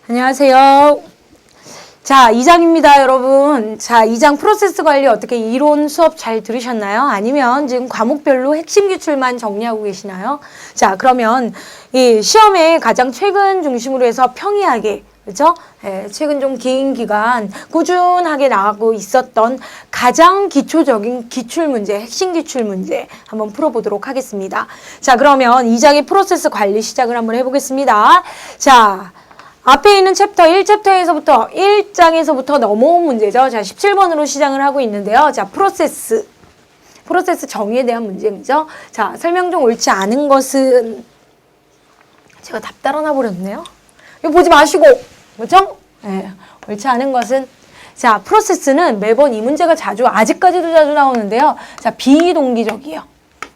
안녕하세요. 자, 2장입니다, 여러분. 자, 2장 프로세스 관리 어떻게 이론 수업 잘 들으셨나요? 아니면 지금 과목별로 핵심 기출만 정리하고 계시나요? 자, 그러면 이 시험에 가장 최근 중심으로 해서 평이하게, 그렇죠? 예, 최근 좀 긴 기간 꾸준하게 나가고 있었던 가장 기초적인 기출문제, 핵심 기출문제 한번 풀어보도록 하겠습니다. 자, 그러면 2장의 프로세스 관리 시작을 한번 해보겠습니다. 자, 앞에 있는 챕터 1챕터에서부터 1장에서부터 넘어온 문제죠. 자, 17번으로 시작을 하고 있는데요. 자, 프로세스 정의에 대한 문제죠. 자, 설명 중 옳지 않은 것은 제가 답 따라나 버렸네요. 이거 보지 마시고, 그렇죠? 네, 옳지 않은 것은 자, 프로세스는 매번 이 문제가 아직까지도 자주 나오는데요. 자, 비동기적이에요.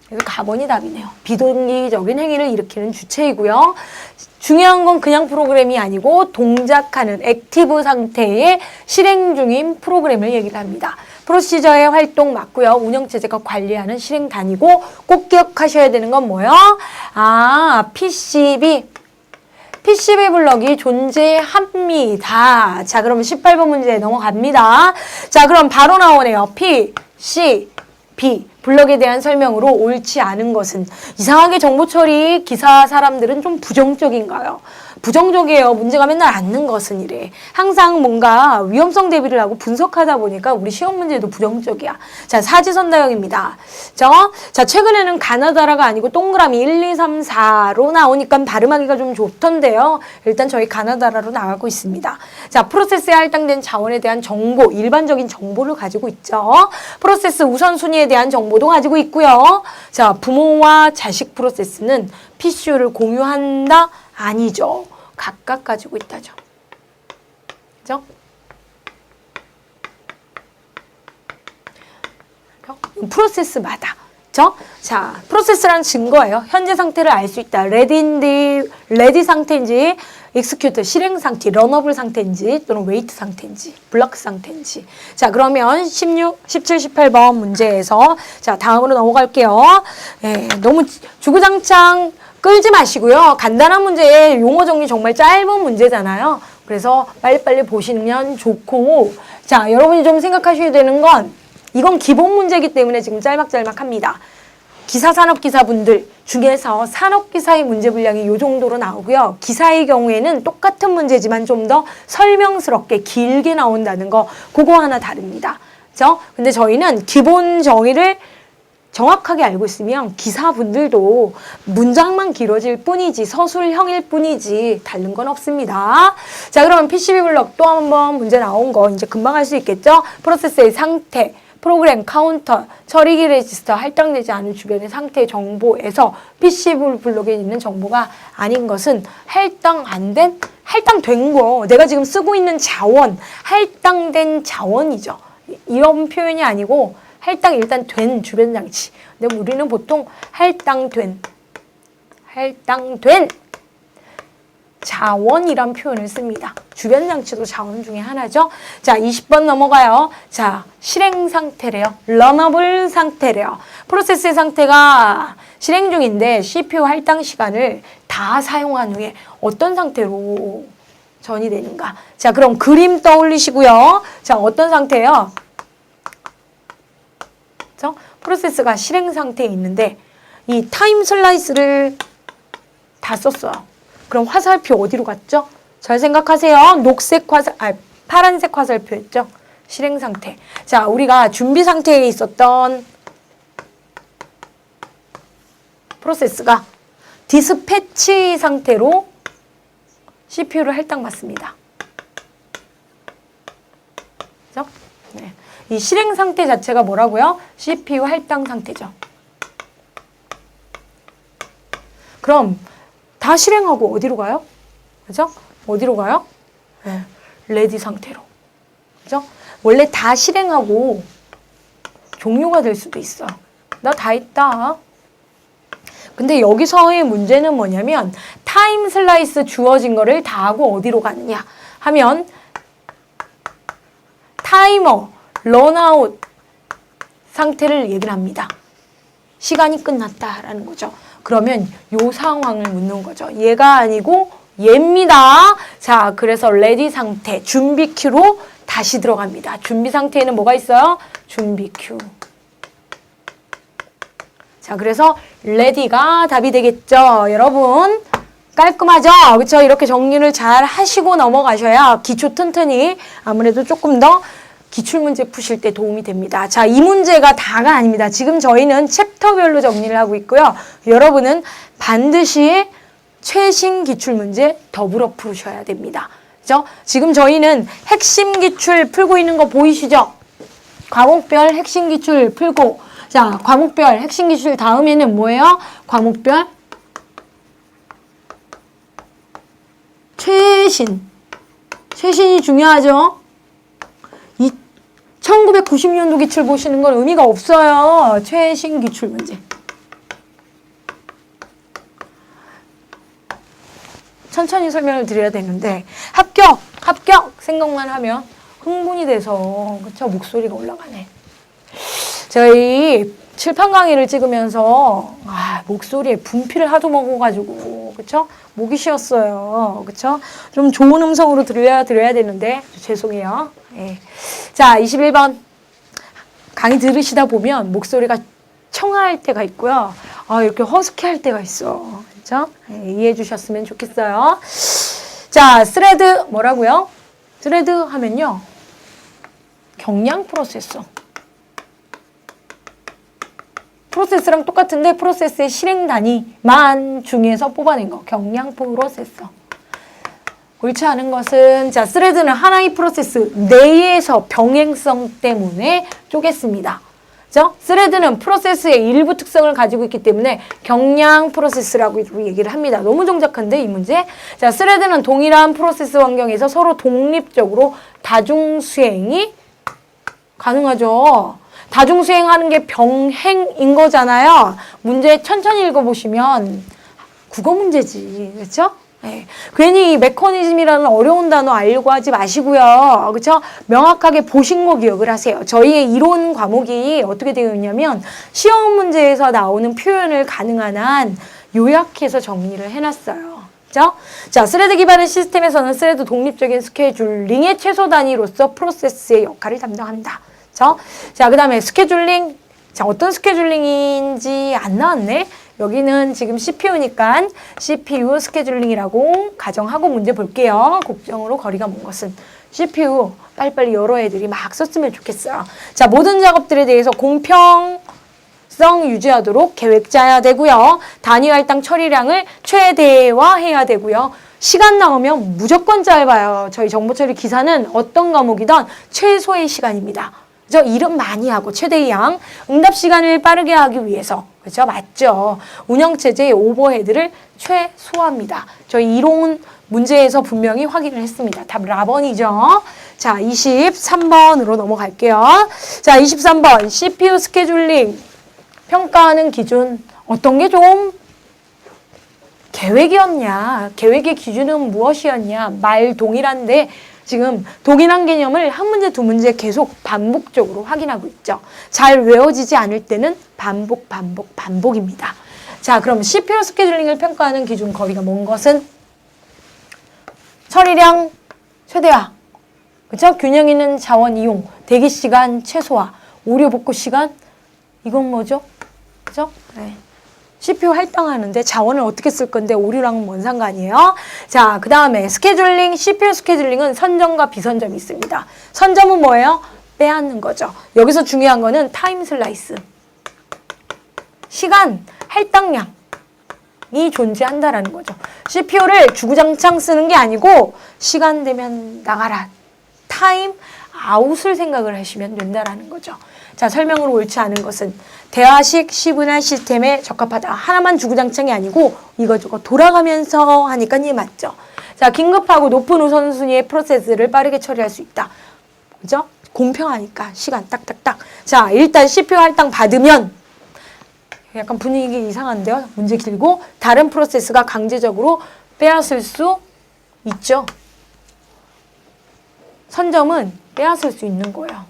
그래서 4번이 답이네요. 비동기적인 행위를 일으키는 주체이고요. 중요한 건 그냥 프로그램이 아니고 동작하는 액티브 상태의 실행 중인 프로그램을 얘기를 합니다. 프로시저의 활동 맞고요. 운영체제가 관리하는 실행 단위고 꼭 기억하셔야 되는 건 뭐예요? 아, PCB 블럭이 존재합니다. 자, 그러면 18번 문제 넘어갑니다. 자, 그럼 바로 나오네요. PCB 블럭에 대한 설명으로 옳지 않은 것은 이상하게 정보 처리 기사 사람들은 좀 부정적인가요? 부정적이에요. 문제가 맨날 앉는 것은 이래. 항상 뭔가 위험성 대비를 하고 분석하다 보니까 우리 시험 문제도 부정적이야. 자, 사지선다형입니다. 자, 최근에는 가나다라가 아니고 동그라미 1, 2, 3, 4로 나오니까 발음하기가 좀 좋던데요. 일단 저희 가나다라로 나가고 있습니다. 자, 프로세스에 할당된 자원에 대한 정보, 일반적인 정보를 가지고 있죠. 프로세스 우선순위에 대한 정보도 가지고 있고요. 자, 부모와 자식 프로세스는 PCU를 공유한다? 아니죠. 각각 가지고 있다죠. 그죠? 프로세스마다. 그죠? 자, 프로세스라는 증거예요. 현재 상태를 알 수 있다. 레디 상태인지, execute, 실행 상태, 런어블 상태인지, 또는 웨이트 상태인지, 블록 상태인지. 자, 그러면 16, 17, 18번 문제에서 자, 다음으로 넘어갈게요. 예, 너무 주구장창 끌지 마시고요. 간단한 문제에 용어 정리 정말 짧은 문제잖아요. 그래서 빨리빨리 보시면 좋고, 자, 여러분이 좀 생각하셔야 되는 건 이건 기본 문제이기 때문에 지금 짤막짤막합니다. 기사산업기사분들 중에서 산업기사의 문제 분량이 이 정도로 나오고요. 기사의 경우에는 똑같은 문제지만 좀 더 설명스럽게 길게 나온다는 거, 그거 하나 다릅니다. 그죠? 근데 저희는 기본 정의를 정확하게 알고 있으면 기사분들도 문장만 길어질 뿐이지 서술형일 뿐이지 다른 건 없습니다. 자, 그러면 PCB 블록 또 한 번 문제 나온 거 이제 금방 할 수 있겠죠? 프로세스의 상태, 프로그램, 카운터, 처리기 레지스터, 할당되지 않은 주변의 상태 정보에서 PCB 블록에 있는 정보가 아닌 것은 할당된 거, 내가 지금 쓰고 있는 자원, 할당된 자원이죠. 이런 표현이 아니고 일단 된 주변 장치. 근데 우리는 보통 할당된 자원이란 표현을 씁니다. 주변 장치도 자원 중에 하나죠. 자, 20번 넘어가요. 자, 실행 상태래요. 런어블 상태래요. 프로세스의 상태가 실행 중인데 CPU 할당 시간을 다 사용한 후에 어떤 상태로 전이 되는가. 자, 그럼 그림 떠올리시고요. 자, 어떤 상태예요? 프로세스가 실행 상태에 있는데 이 타임 슬라이스를 다 썼어요. 그럼 화살표 어디로 갔죠? 잘 생각하세요. 파란색 화살표였죠? 실행 상태. 자, 우리가 준비 상태에 있었던 프로세스가 디스패치 상태로 CPU를 할당받습니다. 그죠? 네. 이 실행 상태 자체가 뭐라고요? CPU 할당 상태죠. 그럼 다 실행하고 어디로 가요? 그죠? 어디로 가요? 네, 레디 상태로. 그죠? 원래 다 실행하고 종료가 될 수도 있어. 나 다 했다. 근데 여기서의 문제는 뭐냐면 타임 슬라이스 주어진 거를 다 하고 어디로 가느냐 하면 타이머 런아웃 상태를 얘기를 합니다. 시간이 끝났다라는 거죠. 그러면 요 상황을 묻는 거죠. 얘가 아니고 얘입니다. 자, 그래서 ready 상태, 준비 큐로 다시 들어갑니다. 준비 상태에는 뭐가 있어요? 준비 큐. 자, 그래서 ready가 답이 되겠죠. 여러분 깔끔하죠? 그렇죠? 이렇게 정리를 잘 하시고 넘어가셔야 기초 튼튼히 아무래도 조금 더 기출문제 푸실 때 도움이 됩니다. 자, 이 문제가 다가 아닙니다. 지금 저희는 챕터별로 정리를 하고 있고요. 여러분은 반드시 최신 기출문제 더불어 푸셔야 됩니다. 그죠? 지금 저희는 핵심 기출 풀고 있는 거 보이시죠? 과목별 핵심 기출 풀고, 자, 과목별 핵심 기출 다음에는 뭐예요? 과목별 최신이 중요하죠? 1990년도 기출 보시는 건 의미가 없어요. 최신 기출 문제. 천천히 설명을 드려야 되는데 합격 생각만 하면 흥분이 돼서 그쵸? 목소리가 올라가네. 저희 칠판 강의를 찍으면서 목소리에 분피를 하도 먹어가지고 그쵸? 목이 쉬었어요. 그쵸? 좀 좋은 음성으로 드려야 되는데 죄송해요. 네. 자, 21번 강의 들으시다 보면 목소리가 청아할 때가 있고요. 이렇게 허스키할 때가 있어. 그쵸? 네, 이해해 주셨으면 좋겠어요. 자, 스레드 뭐라고요? 스레드 하면요. 경량 프로세서. 프로세스랑 똑같은데 프로세스의 실행 단위만 중에서 뽑아낸 거. 경량 프로세서. 옳지 않은 것은 자, 스레드는 하나의 프로세스 내에서 병행성 때문에 쪼갰습니다. 그죠? 스레드는 프로세스의 일부 특성을 가지고 있기 때문에 경량 프로세스라고 얘기를 합니다. 너무 정작한데 이 문제. 자, 스레드는 동일한 프로세스 환경에서 서로 독립적으로 다중 수행이 가능하죠. 다중 수행하는 게 병행인 거잖아요. 문제 천천히 읽어보시면 국어 문제지. 그렇죠? 네. 괜히 메커니즘이라는 어려운 단어 알려고 하지 마시고요. 그렇죠? 명확하게 보신 거 기억을 하세요. 저희의 이론 과목이 어떻게 되어 있냐면 시험 문제에서 나오는 표현을 가능한 한 요약해서 정리를 해놨어요. 그렇죠? 자, 스레드 기반의 시스템에서는 스레드 독립적인 스케줄링의 최소 단위로서 프로세스의 역할을 담당합니다. 그렇죠? 자, 그 다음에 스케줄링. 자, 어떤 스케줄링인지 안 나왔네. 여기는 지금 CPU니까 CPU 스케줄링이라고 가정하고 문제 볼게요. 곡정으로 거리가 먼 것은 CPU 빨리빨리 여러 애들이 막 썼으면 좋겠어요. 자, 모든 작업들에 대해서 공평성 유지하도록 계획 짜야 되고요. 단위 할당 처리량을 최대화해야 되고요. 시간 나오면 무조건 짧아요. 저희 정보처리 기사는 어떤 과목이든 최소의 시간입니다. 그죠? 이름 많이 하고 최대의 양, 응답 시간을 빠르게 하기 위해서 그죠? 맞죠? 운영체제의 오버헤드를 최소화합니다. 저희 이론 문제에서 분명히 확인을 했습니다. 답 라번이죠. 자, 23번으로 넘어갈게요. 자, 23번 CPU 스케줄링 평가하는 기준 어떤 게 좀 계획이었냐? 계획의 기준은 무엇이었냐? 말 동일한데 지금 동일한 개념을 한 문제, 두 문제 계속 반복적으로 확인하고 있죠. 잘 외워지지 않을 때는 반복입니다. 자, 그럼 CPU 스케줄링을 평가하는 기준 거리가 먼 것은 처리량 최대화, 그렇죠? 균형 있는 자원 이용, 대기 시간 최소화, 오류 복구 시간, 이건 뭐죠? 그렇죠? 네. CPU 할당하는데 자원을 어떻게 쓸 건데 오류랑은 뭔 상관이에요? 자, 그 다음에 스케줄링, CPU 스케줄링은 선점과 비선점이 있습니다. 선점은 뭐예요? 빼앗는 거죠. 여기서 중요한 거는 타임 슬라이스. 시간, 할당량이 존재한다라는 거죠. CPU를 주구장창 쓰는 게 아니고 시간 되면 나가라. 타임 아웃을 생각을 하시면 된다라는 거죠. 자, 설명으로 옳지 않은 것은 대화식 시분할 시스템에 적합하다. 하나만 주구장창이 아니고 이것저것 돌아가면서 하니까 이게 맞죠. 자, 긴급하고 높은 우선순위의 프로세스를 빠르게 처리할 수 있다. 그죠? 공평하니까 시간 딱딱딱. 자, 일단 CPU 할당 받으면 약간 분위기 이상한데요. 문제 길고 다른 프로세스가 강제적으로 빼앗을 수 있죠. 선점은 빼앗을 수 있는 거예요.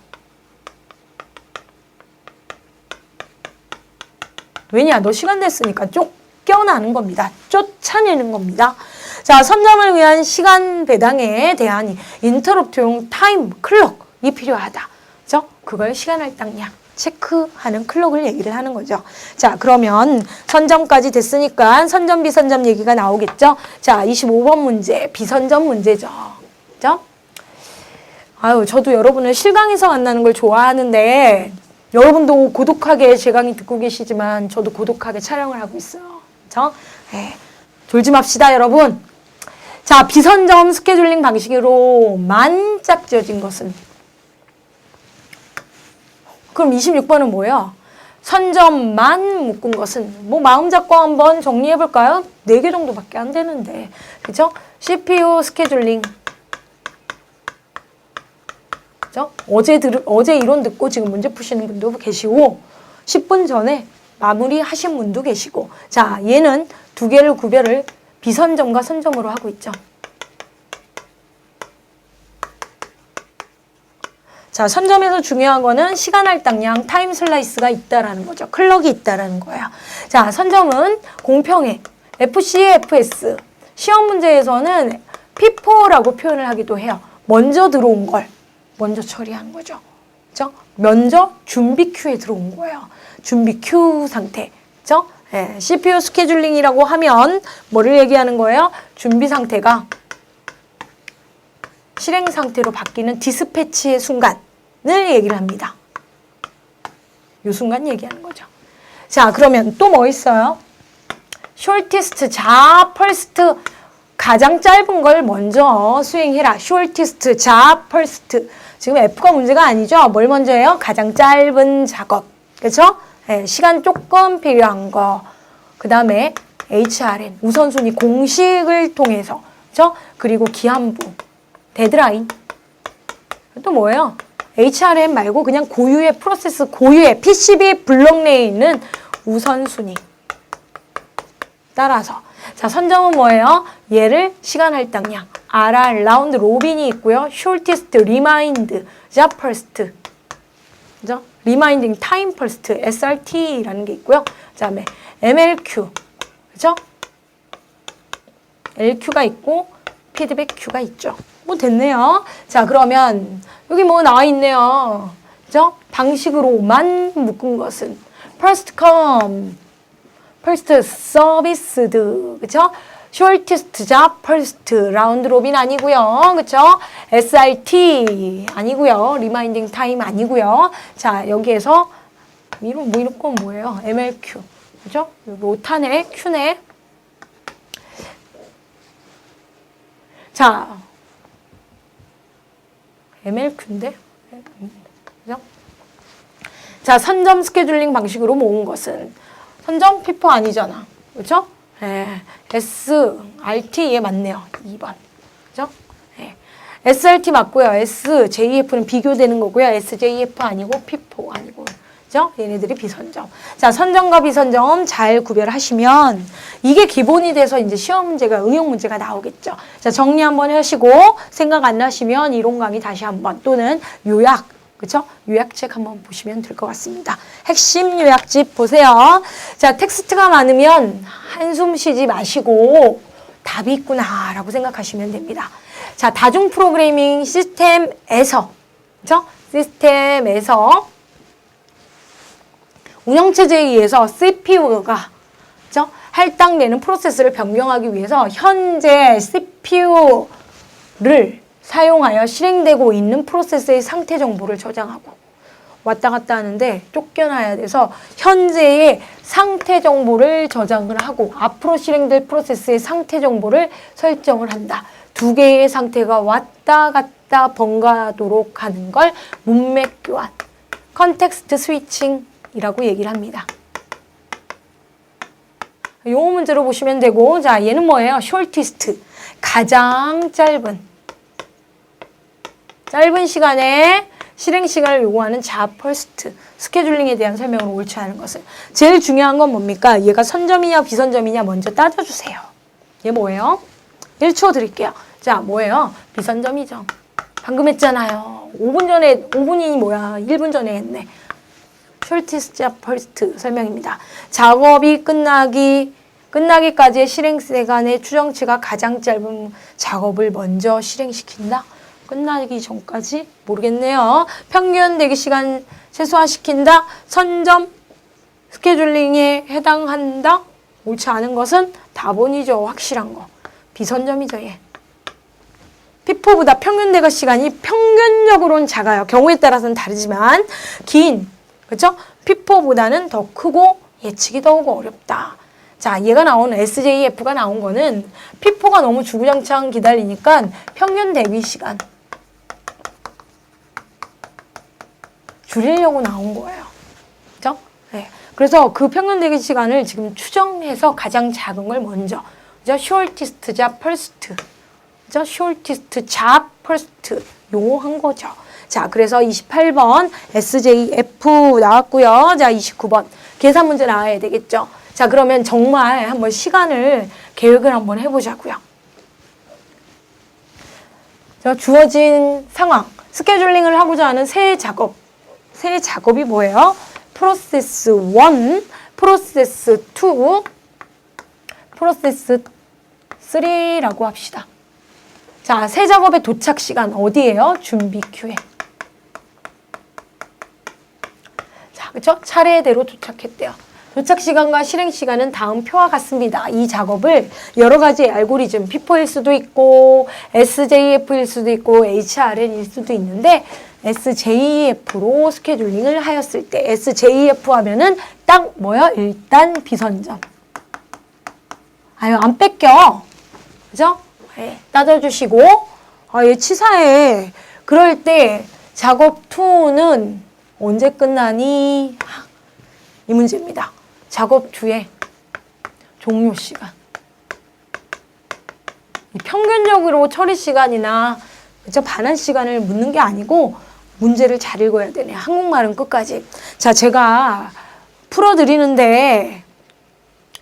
왜냐? 너 시간 됐으니까 쫓겨나는 겁니다. 쫓아내는 겁니다. 자, 선점을 위한 시간 배당에 대한 인터럽트용 타임 클럭이 필요하다. 그죠? 그걸 시간 할당량 체크하는 클럭을 얘기를 하는 거죠. 자, 그러면 선점까지 됐으니까 선점, 비선점 얘기가 나오겠죠? 자, 25번 문제, 비선점 문제죠. 그죠? 아유, 저도 여러분을 실강에서 만나는 걸 좋아하는데, 여러분도 고독하게 제 강의 듣고 계시지만, 저도 고독하게 촬영을 하고 있어요. 그죠? 네. 졸지 맙시다, 여러분. 자, 비선점 스케줄링 방식으로만 짝지어진 것은, 그럼 26번은 뭐예요? 선점만 묶은 것은 뭐 마음 잡고 한번 정리해 볼까요? 4개 정도밖에 안 되는데. 그죠? CPU 스케줄링. 그죠? 어제 이론 듣고 지금 문제 푸시는 분도 계시고 10분 전에 마무리 하신 분도 계시고. 자, 얘는 2개를 구별을 비선점과 선점으로 하고 있죠. 자, 선점에서 중요한 거는 시간 할당량, 타임 슬라이스가 있다라는 거죠. 클럭이 있다라는 거예요. 자, 선점은 공평해. FC, FS. 시험 문제에서는 FIFO라고 표현을 하기도 해요. 먼저 들어온 걸 먼저 처리한 거죠. 그죠? 먼저 준비 큐에 들어온 거예요. 준비 큐 상태. 그죠? 예, CPU 스케줄링이라고 하면 뭐를 얘기하는 거예요? 준비 상태가 실행 상태로 바뀌는 디스패치의 순간을 얘기를 합니다. 이 순간 얘기하는 거죠. 자, 그러면 또 뭐 있어요? shortest, first. 가장 짧은 걸 먼저 수행해라. shortest, first. 지금 F가 문제가 아니죠. 뭘 먼저 해요? 가장 짧은 작업. 그렇죠? 네, 시간 조금 필요한 거. 그 다음에 HRN, 우선순위 공식을 통해서. 그렇죠? 그리고 기한부, 데드라인. 또 뭐예요? HRM 말고 그냥 고유의 프로세스, 고유의 PCB 블록 내에 있는 우선순위 따라서. 자, 선점은 뭐예요? 얘를 시간 할당량, RR, 라운드 로빈이 있고요. shortest, remind, first. 그죠? reminding time first, SRT라는 게 있고요. 그 다음에 MLQ. 그죠? LQ가 있고, 피드백 Q가 있죠. 뭐 됐네요. 자, 그러면 여기 뭐 나와 있네요. 그죠? 방식으로만 묶은 것은 first come, first serviced, 그쵸? shortest job first, 라운드 로빈 아니고요. 그쵸? SRT 아니고요. reminding time 아니고요. 자, 여기에서 이런 건 뭐예요? MLQ. 그죠? 로타네, Q네. 자, MLQ인데? 그죠? 자, 선점 스케줄링 방식으로 모은 것은 선점 피포 아니잖아. 그렇죠? 네. SRT 얘 맞네요. 2번. 그죠? 네. SRT 맞고요. SJF는 비교되는 거고요. SJF 아니고 피포 아니고. 그죠? 얘네들이 비선점. 자, 선점과 비선점 잘 구별하시면 이게 기본이 돼서 이제 시험 문제가 응용 문제가 나오겠죠. 자, 정리 한번 하시고 생각 안 나시면 이론 강의 다시 한번 또는 요약, 그쵸? 요약책 한번 보시면 될 것 같습니다. 핵심 요약집 보세요. 자, 텍스트가 많으면 한숨 쉬지 마시고 답이 있구나라고 생각하시면 됩니다. 자, 다중 프로그래밍 시스템에서, 그쵸? 시스템에서 운영체제에 의해서 CPU가, 그쵸? 할당되는 프로세스를 변경하기 위해서 현재 CPU를 사용하여 실행되고 있는 프로세스의 상태 정보를 저장하고 왔다 갔다 하는데 쫓겨나야 돼서 현재의 상태 정보를 저장을 하고 앞으로 실행될 프로세스의 상태 정보를 설정을 한다. 2개의 상태가 왔다 갔다 번가도록 하는 걸 문맥 교환, 컨텍스트 스위칭이라고 얘기를 합니다. 요 문제로 보시면 되고, 자, 얘는 뭐예요? shortest, 가장 짧은 시간에 실행 시간을 요구하는 job first, 스케줄링에 대한 설명을 옳지 않은 것을. 제일 중요한 건 뭡니까? 얘가 선점이냐 비선점이냐 먼저 따져주세요. 얘 뭐예요? 1초 드릴게요. 자, 뭐예요? 비선점이죠. 방금 했잖아요. 5분이 뭐야? 1분 전에 했네. shortest job first 설명입니다. 작업이 끝나기 끝나기까지의 실행 시간의 추정치가 가장 짧은 작업을 먼저 실행시킨다. 끝나기 전까지 모르겠네요. 평균 대기 시간 최소화시킨다. 선점 스케줄링에 해당한다. 옳지 않은 것은 다본이죠. 확실한 거. 비선점이죠. 얘. 피포보다 평균 대기 시간이 평균적으로는 작아요. 경우에 따라서는 다르지만 긴, 그렇죠? 피포보다는 더 크고 예측이 더욱 어렵다. 자, 얘가 나온 SJF가 나온 거는 피포가 너무 주구장창 기다리니까 평균 대기 시간 줄이려고 나온 거예요. 그죠? 네. 그래서 그 평균 대기 시간을 지금 추정해서 가장 작은 걸 먼저, 그죠? shortest job first. 그죠? shortest job first. 요거 한 거죠. 자, 그래서 28번 SJF 나왔고요. 자, 29번 계산 문제 나와야 되겠죠. 자, 그러면 정말 한번 시간을 계획을 한번 해보자고요. 자, 주어진 상황, 스케줄링을 하고자 하는 새 작업. 새 작업이 뭐예요? 프로세스 1, 프로세스 2, 프로세스 3라고 합시다. 자, 새 작업의 도착 시간 어디예요? 준비 큐에. 자, 그쵸? 차례대로 도착했대요. 도착 시간과 실행 시간은 다음 표와 같습니다. 이 작업을 여러 가지 알고리즘, 피포일 수도 있고, SJF일 수도 있고, HRN일 수도 있는데, SJF로 스케줄링을 하였을 때, SJF 하면은 딱 뭐야? 일단 비선점. 아유, 안 뺏겨. 그죠? 네, 따져주시고, 얘 치사해. 그럴 때 작업 2는 언제 끝나니? 이 문제입니다. 작업 2의 종료 시간. 평균적으로 처리 시간이나 그쵸? 반환 시간을 묻는 게 아니고 문제를 잘 읽어야 되네. 한국말은 끝까지. 자, 제가 풀어드리는데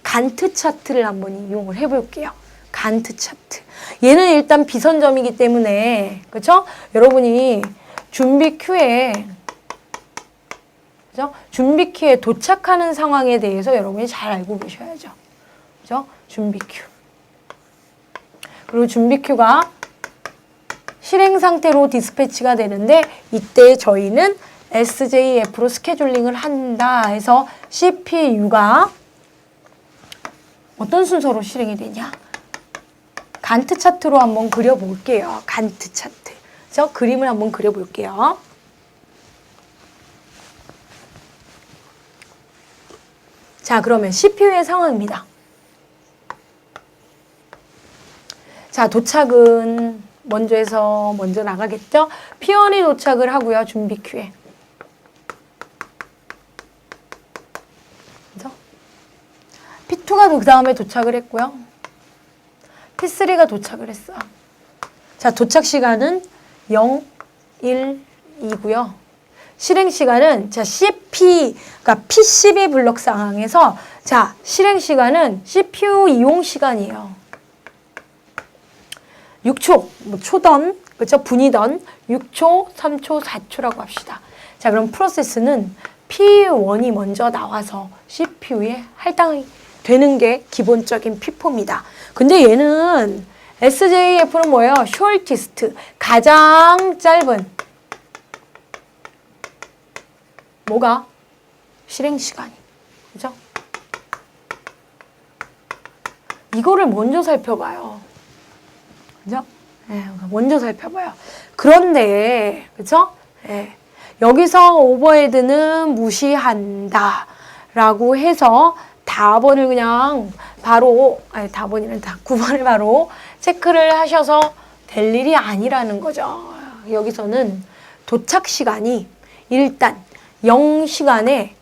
간트 차트를 한번 이용을 해볼게요. 간트 차트. 얘는 일단 비선점이기 때문에 그쵸? 여러분이 준비 큐에 그죠? 준비 큐에 도착하는 상황에 대해서 여러분이 잘 알고 계셔야죠. 그죠? 준비 큐. 그리고 준비 큐가 실행 상태로 디스패치가 되는데 이때 저희는 SJF로 스케줄링을 한다 해서 CPU가 어떤 순서로 실행이 되냐? 간트 차트로 한번 그려볼게요. 간트 차트. 그래서 그림을 한번 그려볼게요. 자, 그러면 CPU의 상황입니다. 자, 도착은 먼저 해서 먼저 나가겠죠? P1이 도착을 하고요. 준비 큐에. 그죠? P2가 그 다음에 도착을 했고요. P3가 도착을 했어요. 자, 도착 시간은 0, 1, 2고요. 실행 시간은 자 CP, 그러니까 P12 블록 상황에서 자 실행 시간은 CPU 이용 시간이에요. 6초, 뭐 초던, 그렇죠? 분이던 6초, 3초, 4초라고 합시다. 자, 그럼 프로세스는 P1이 먼저 나와서 CPU에 할당이 되는 게 기본적인 피포입니다. 근데 얘는 SJF는 뭐예요? shortest, 가장 짧은 뭐가? 실행 시간이. 그죠? 이거를 먼저 살펴봐요. 그죠? 네, 먼저 살펴봐요. 그런데, 그죠? 네, 여기서 오버헤드는 무시한다. 라고 해서 답번을 그냥 바로, 아니, 답번이란 9번을 바로 체크를 하셔서 될 일이 아니라는 거죠. 여기서는 도착 시간이 일단 0시간에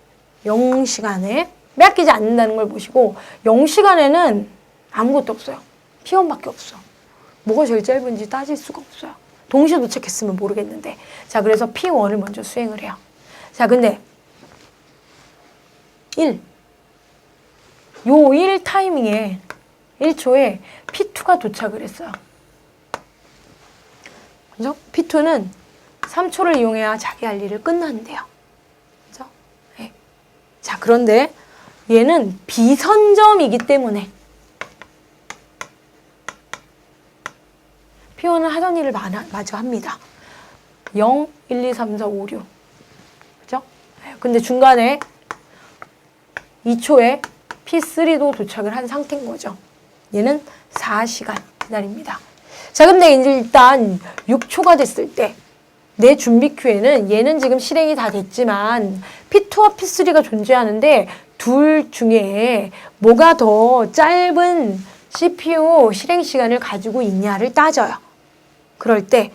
빼앗기지 않는다는 걸 보시고 0시간에는 아무것도 없어요. P1밖에 없어. 뭐가 제일 짧은지 따질 수가 없어요. 동시에 도착했으면 모르겠는데. 자, 그래서 P1을 먼저 수행을 해요. 자, 근데 1 타이밍에 1초에 P2가 도착을 했어요. 그죠? P2는 3초를 이용해야 자기 할 일을 끝나는데요. 그죠? 네. 자, 그런데 얘는 비선점이기 때문에 P1은 하던 일을 마저 합니다. 0, 1, 2, 3, 4, 5, 6. 그죠? 근데 중간에 2초에 P3도 도착을 한 상태인 거죠. 얘는 4시간 기다립니다. 자, 근데 이제 일단 6초가 됐을 때 내 준비 큐에는 얘는 지금 실행이 다 됐지만 P2와 P3가 존재하는데 둘 중에 뭐가 더 짧은 CPU 실행 시간을 가지고 있냐를 따져요. 그럴 때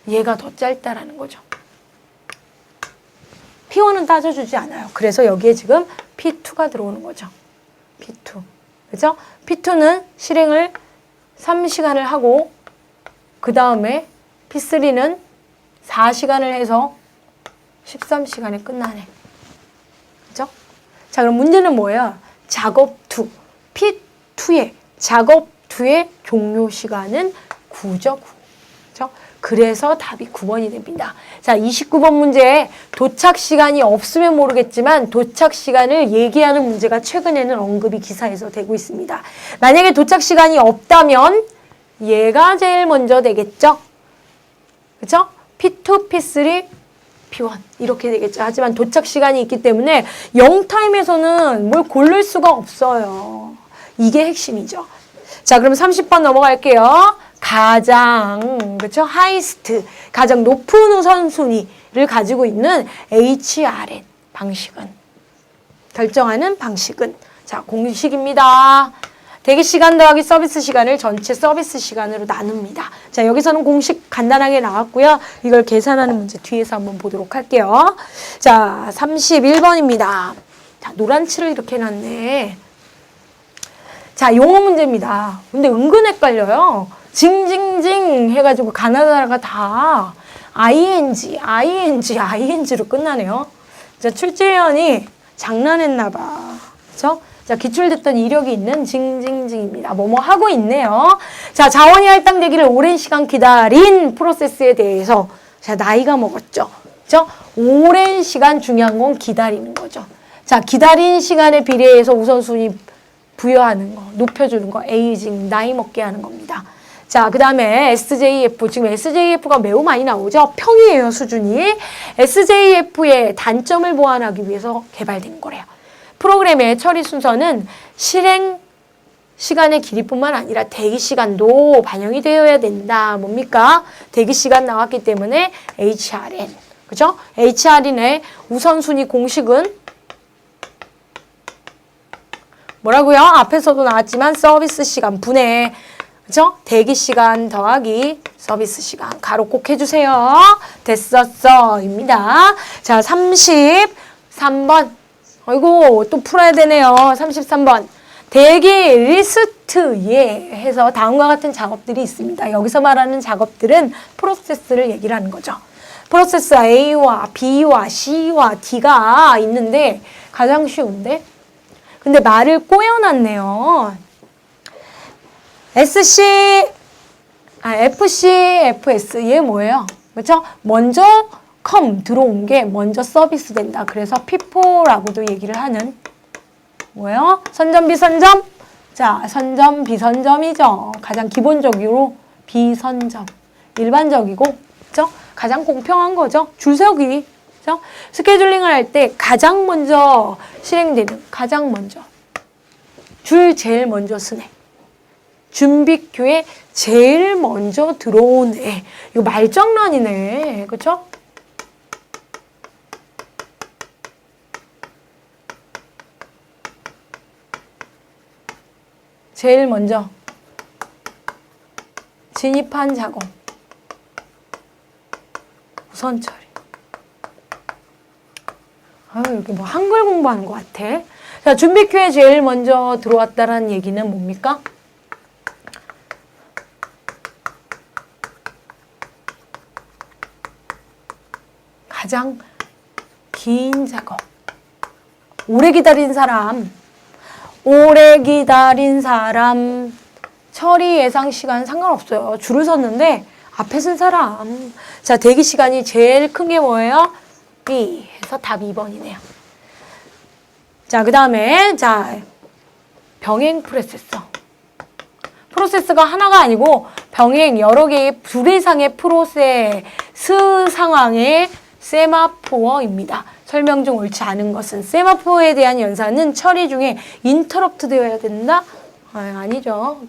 얘가 더 짧다라는 거죠. P1은 따져주지 않아요. 그래서 여기에 지금 P2가 들어오는 거죠. P2. 그죠? P2는 실행을 3시간을 하고 그 다음에 P3는 4시간을 해서 13시간에 끝나네. 그죠? 자, 그럼 문제는 뭐예요? 작업 2. P2의 작업 2의 종료 시간은 9죠. 9. 그죠? 그래서 답이 9번이 됩니다. 자, 29번 문제 도착 시간이 없으면 모르겠지만 도착 시간을 얘기하는 문제가 최근에는 언급이 기사에서 되고 있습니다. 만약에 도착 시간이 없다면 얘가 제일 먼저 되겠죠? 그죠? P2, P3, P1 이렇게 되겠죠. 하지만 도착 시간이 있기 때문에 0타임에서는 뭘 고를 수가 없어요. 이게 핵심이죠. 자, 그럼 30번 넘어갈게요. 가장, 그렇죠? 하이스트, 가장 높은 우선순위를 가지고 있는 HRN 방식은, 결정하는 방식은, 자, 공식입니다. 대기시간 더하기 서비스 시간을 전체 서비스 시간으로 나눕니다. 자, 여기서는 공식 간단하게 나왔고요. 이걸 계산하는 문제 뒤에서 한번 보도록 할게요. 자, 31번입니다. 자, 노란 칠을 이렇게 해놨네. 자, 용어 문제입니다. 근데 은근 헷갈려요. 징징징 해가지고 가나다라가 다 ING로 끝나네요. 자, 출제위원이 장난했나봐. 그쵸? 자, 기출됐던 이력이 있는 징징징입니다. 뭐뭐 하고 있네요. 자, 자원이 할당되기를 오랜 시간 기다린 프로세스에 대해서 자, 나이가 먹었죠. 그죠? 오랜 시간 중요한 건 기다리는 거죠. 자, 기다린 시간에 비례해서 우선순위 부여하는 거, 높여주는 거, 에이징, 나이 먹게 하는 겁니다. 자, 그 다음에 SJF. 지금 SJF가 매우 많이 나오죠. 평이에요, 수준이. SJF의 단점을 보완하기 위해서 개발된 거래요. 프로그램의 처리 순서는 실행 시간의 길이뿐만 아니라 대기 시간도 반영이 되어야 된다. 뭡니까? 대기 시간 나왔기 때문에 HRN. 그죠? HRN의 우선순위 공식은 뭐라고요? 앞에서도 나왔지만 서비스 시간 분해. 그죠? 대기 시간 더하기 서비스 시간. 가로 꼭 해주세요. 됐었어. 입니다. 자, 33번. 아이고, 또 풀어야 되네요. 33번. 대기 리스트에 해서 다음과 같은 작업들이 있습니다. 여기서 말하는 작업들은 프로세스를 얘기를 하는 거죠. 프로세스 A와 B와 C와 D가 있는데 가장 쉬운데? 근데 말을 꼬여놨네요. FC, FS, 얘 뭐예요? 그렇죠? 먼저 들어온 게 먼저 서비스 된다. 그래서 P4라고도 얘기를 하는 뭐예요? 선점, 비선점? 자, 선점, 비선점이죠. 가장 기본적으로 비선점. 일반적이고, 그죠? 가장 공평한 거죠. 줄 세우기. 그죠? 스케줄링을 할 때 가장 먼저 실행되는, 가장 먼저. 줄 제일 먼저 쓰네. 준비큐에 제일 먼저 들어온 애. 이거 말장난이네. 그쵸? 제일 먼저 진입한 작업. 우선 처리. 아유, 이렇게 뭐 한글 공부하는 것 같아. 자, 준비큐에 제일 먼저 들어왔다라는 얘기는 뭡니까? 가장 긴 작업. 오래 기다린 사람. 처리 예상 시간 상관없어요. 줄을 섰는데 앞에 쓴 사람. 자, 대기 시간이 제일 큰 게 뭐예요? B 해서 답 2번이네요. 자, 그 다음에 자 병행 프로세스 프로세스가 하나가 아니고 병행 여러 개의 둘 이상의 프로세스 상황의 세마포어입니다. 설명 중 옳지 않은 것은 세마포어에 대한 연산은 처리 중에 인터럽트 되어야 된다? 아니죠.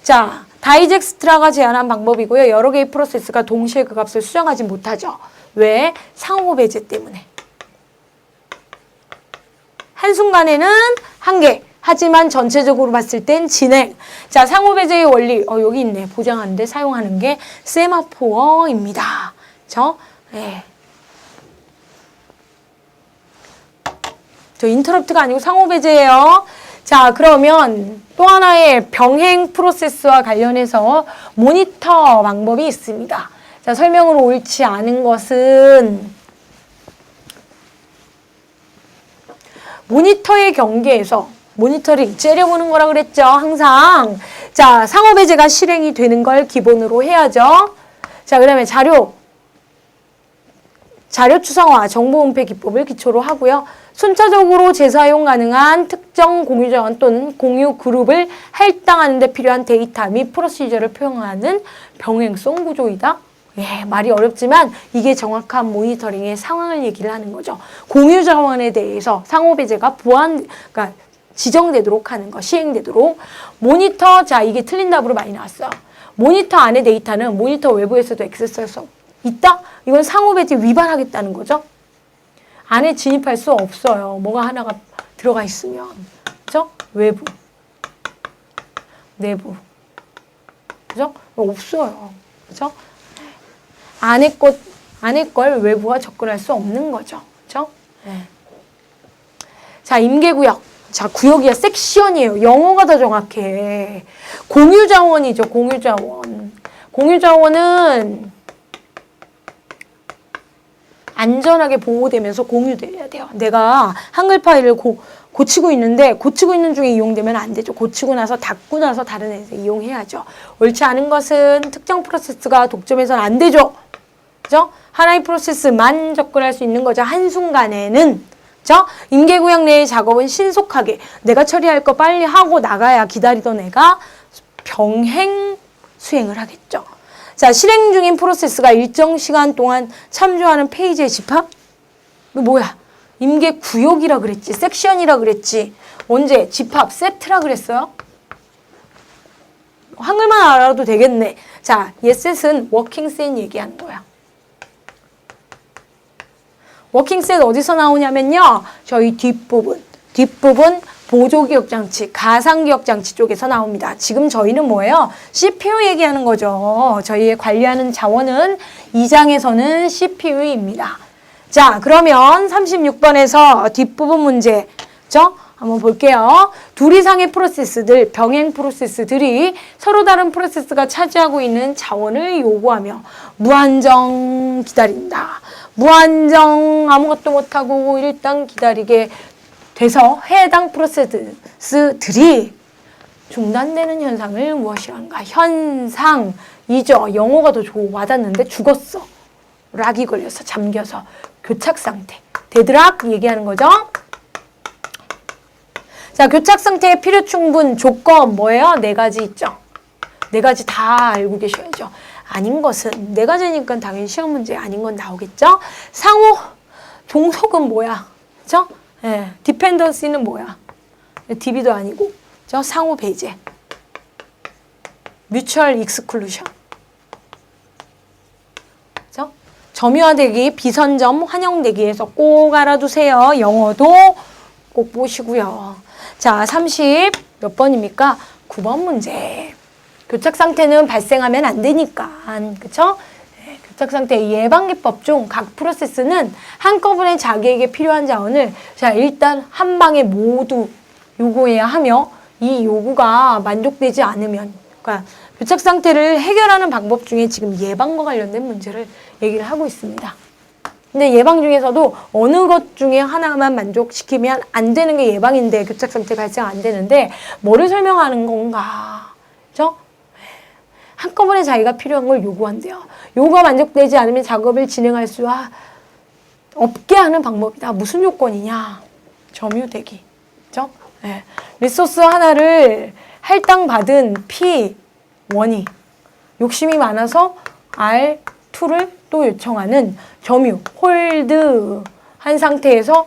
자, 다이젝스트라가 제안한 방법이고요. 여러 개의 프로세스가 동시에 그 값을 수정하지 못하죠. 왜? 상호 배제 때문에. 한순간에는 한 개. 하지만 전체적으로 봤을 땐 진행. 자, 상호 배제의 원리. 여기 있네. 보장하는데 사용하는 게 세마포어입니다. 그쵸? 네. 저 인터럽트가 아니고 상호 배제예요. 자, 그러면 또 하나의 병행 프로세스와 관련해서 모니터 방법이 있습니다. 자, 설명으로 옳지 않은 것은 모니터의 경계에서 모니터를 째려보는 거라 그랬죠. 항상. 자, 상호 배제가 실행이 되는 걸 기본으로 해야죠. 자, 그다음에 자료 추상화, 정보 은폐 기법을 기초로 하고요. 순차적으로 재사용 가능한 특정 공유 자원 또는 공유 그룹을 할당하는 데 필요한 데이터 및 프로시저를 표현하는 병행성 구조이다. 예, 말이 어렵지만 이게 정확한 모니터링의 상황을 얘기를 하는 거죠. 공유 자원에 대해서 상호 배제가 그러니까 지정되도록 하는 거, 시행되도록. 모니터, 자, 이게 틀린 답으로 많이 나왔어요. 모니터 안의 데이터는 모니터 외부에서도 액세스할 수 있다? 이건 상호 배제 위반하겠다는 거죠. 안에 진입할 수 없어요. 뭐가 하나가 들어가 있으면. 그죠? 외부. 내부. 그죠? 없어요. 그죠? 안에 걸 외부와 접근할 수 없는 거죠. 그죠? 네. 자, 임계구역. 자, 구역이야. 섹션이에요. 영어가 더 정확해. 공유자원이죠. 공유자원. 공유자원은 안전하게 보호되면서 공유돼야 돼요. 내가 한글 파일을 고치고 있는데 고치고 있는 중에 이용되면 안 되죠. 고치고 나서 닫고 나서 다른 애에서 이용해야죠. 옳지 않은 것은 특정 프로세스가 독점해서는 안 되죠. 그죠? 하나의 프로세스만 접근할 수 있는 거죠. 한순간에는. 그죠? 임계구역 내의 작업은 신속하게 내가 처리할 거 빨리 하고 나가야 기다리던 애가 병행 수행을 하겠죠. 자, 실행 중인 프로세스가 일정 시간 동안 참조하는 페이지의 집합? 이거 뭐야? 임계구역이라 그랬지. 섹션이라 그랬지. 언제? 집합, 세트라 그랬어요? 한글만 알아도 되겠네. 자, 예셋은 워킹셋 얘기하는 거야. 워킹셋 어디서 나오냐면요. 저희 뒷부분 보조기억장치, 가상기억장치 쪽에서 나옵니다. 지금 저희는 뭐예요? CPU 얘기하는 거죠. 저희의 관리하는 자원은 2장에서는 CPU입니다. 자, 그러면 36번에서 뒷부분 문제, 그죠? 한번 볼게요. 둘 이상의 프로세스들, 병행 프로세스들이 서로 다른 프로세스가 차지하고 있는 자원을 요구하며 무한정 기다린다. 무한정 아무것도 못하고 일단 기다리게 돼서 해당 프로세스들이 중단되는 현상을 무엇이란가? 현상이죠. 영어가 더 와닿는데 죽었어. 락이 걸려서 잠겨서 교착 상태. 데드락 얘기하는 거죠. 자, 교착 상태의 필요 충분 조건 뭐예요? 4가지 있죠. 4가지 다 알고 계셔야죠. 아닌 것은 4가지니까 당연히 시험 문제 아닌 건 나오겠죠. 상호 종속은 뭐야? 그죠? 예, 디펜던시는 뭐야? DB도 아니고, 저 상호 배제, 뮤추얼 익스클루션, 그죠? 점유화되기, 비선점, 환영되기에서 꼭 알아두세요. 영어도 꼭 보시고요. 자, 30 몇 번입니까? 9번 문제. 교착 상태는 발생하면 안 되니까, 그쵸? 교착 상태 예방기법 중 각 프로세스는 한꺼번에 자기에게 필요한 자원을 자 일단 한 방에 모두 요구해야 하며 이 요구가 만족되지 않으면 그러니까 교착 상태를 해결하는 방법 중에 지금 예방과 관련된 문제를 얘기를 하고 있습니다. 근데 예방 중에서도 어느 것 중에 하나만 만족시키면 안 되는 게 예방인데 교착 상태 발생 안 되는데 뭐를 설명하는 건가? 그죠? 한꺼번에 자기가 필요한 걸 요구한대요. 요구가 만족되지 않으면 작업을 진행할 수 없게 하는 방법이다. 무슨 요건이냐? 점유되기. 그죠? 네. 리소스 하나를 할당받은 P1이 욕심이 많아서 R2를 또 요청하는 점유, 홀드한 상태에서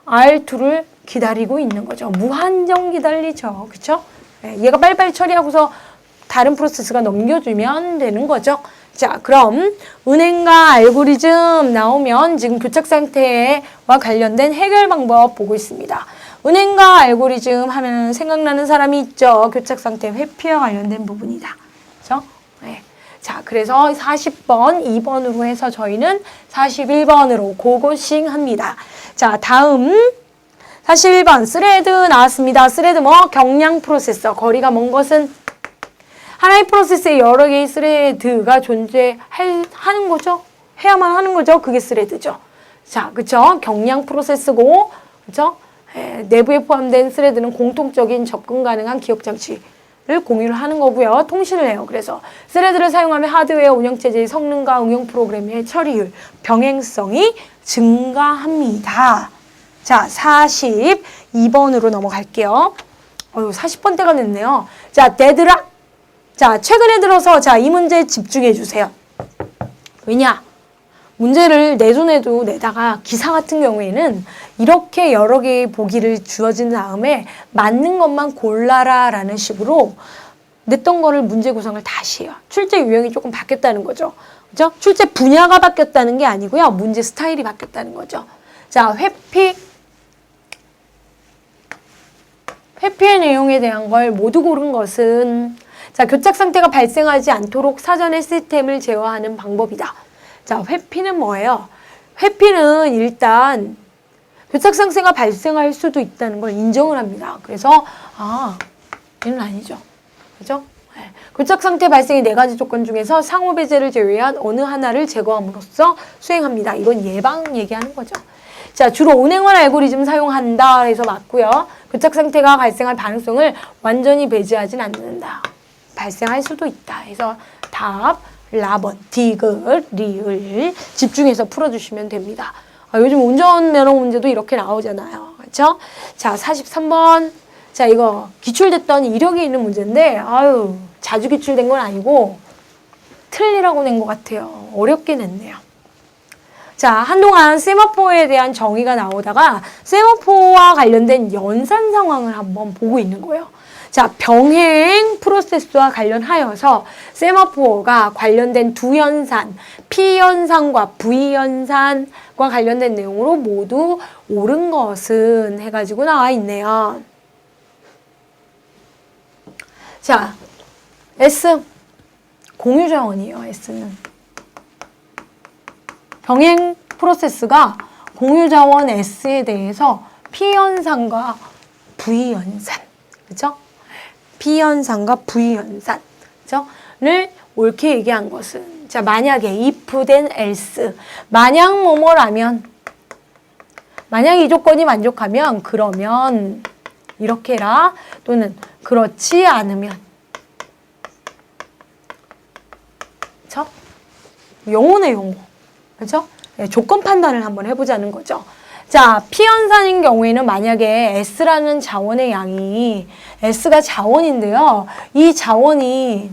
R2를 기다리고 있는 거죠. 무한정 기다리죠. 그쵸? 얘가 빨리빨리 처리하고서 다른 프로세스가 넘겨주면 되는 거죠. 자, 그럼 은행과 알고리즘 나오면 지금 교착 상태와 관련된 해결 방법 보고 있습니다. 은행과 알고리즘 하면 생각나는 사람이 있죠. 교착 상태 회피와 관련된 부분이다. 그렇죠? 네. 자, 그래서 40번, 2번으로 해서 저희는 41번으로 고고싱 합니다. 자, 다음 41번 스레드 나왔습니다. 스레드 뭐? 경량 프로세서. 거리가 먼 것은 하나의 프로세스에 여러 개의 스레드가 존재하는 거죠. 해야만 하는 거죠. 그게 스레드죠. 자, 그쵸? 경량 프로세스고, 그쵸? 내부에 포함된 스레드는 공통적인 접근 가능한 기억 장치를 공유를 하는 거고요. 통신을 해요. 그래서 스레드를 사용하면 하드웨어 운영체제의 성능과 응용 프로그램의 처리율, 병행성이 증가합니다. 자, 42번으로 넘어갈게요. 40번대가 됐네요. 자, 데드락. 자, 최근에 들어서 자, 이 문제에 집중해 주세요. 왜냐? 문제를 내 손에도 내다가 기사 같은 경우에는 이렇게 여러 개의 보기를 주어진 다음에 맞는 것만 골라라 라는 식으로 냈던 거를 문제 구성을 다시 해요. 출제 유형이 조금 바뀌었다는 거죠. 그죠? 출제 분야가 바뀌었다는 게 아니고요. 문제 스타일이 바뀌었다는 거죠. 자, 회피의 내용에 대한 걸 모두 고른 것은 자, 교착 상태가 발생하지 않도록 사전에 시스템을 제어하는 방법이다. 자, 회피는 뭐예요? 회피는 일단 교착 상태가 발생할 수도 있다는 걸 인정을 합니다. 그래서 얘는 아니죠. 그죠? 네. 교착 상태 발생의 4가지 조건 중에서 상호 배제를 제외한 어느 하나를 제거함으로써 수행합니다. 이건 예방 얘기하는 거죠. 자, 주로 은행원 알고리즘 사용한다 해서 맞고요. 교착 상태가 발생할 가능성을 완전히 배제하진 않는다. 발생할 수도 있다. 해서 답 라번, 디귿, 리을 집중해서 풀어주시면 됩니다. 요즘 운전면허 문제도 이렇게 나오잖아요. 그렇죠? 자, 43번. 자, 이거 기출됐던 이력이 있는 문제인데 자주 기출된 건 아니고 틀리라고 낸 것 같아요. 어렵게 냈네요. 자, 한동안 세마포에 대한 정의가 나오다가 세마포와 관련된 연산 상황을 한번 보고 있는 거예요. 자, 병행 프로세스와 관련하여서 세마포가 관련된 두 현산, P현상과 V현상과 관련된 내용으로 모두 옳은 것은 해가지고 나와 있네요. 자, S, 공유자원이에요, S는. 병행 프로세스가 공유자원 S에 대해서 P현상과 V현상, 그죠? P현상과 V현상, 그죠?를 옳게 얘기한 것은, 자, 만약에 if then else, 만약 뭐뭐라면, 만약 이 조건이 만족하면, 그러면, 이렇게 해라, 또는 그렇지 않으면, 그죠? 용어네, 용어. 그죠? 네, 조건 판단을 한번 해보자는 거죠. 자, P현상인 경우에는 만약에 S라는 자원의 양이, S가 자원인데요. 이 자원의